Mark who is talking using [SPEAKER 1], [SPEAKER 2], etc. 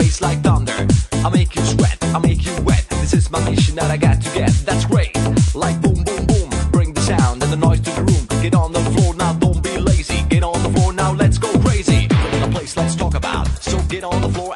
[SPEAKER 1] bass like thunder. I make you sweat, I make you wet. This is my mission that I got to get. That's great. Like boom, boom, boom. Bring the sound and the noise to the room. Get on the floor now, don't be lazy. Get on the floor now, let's go crazy. A place let's talk about. So get on the floor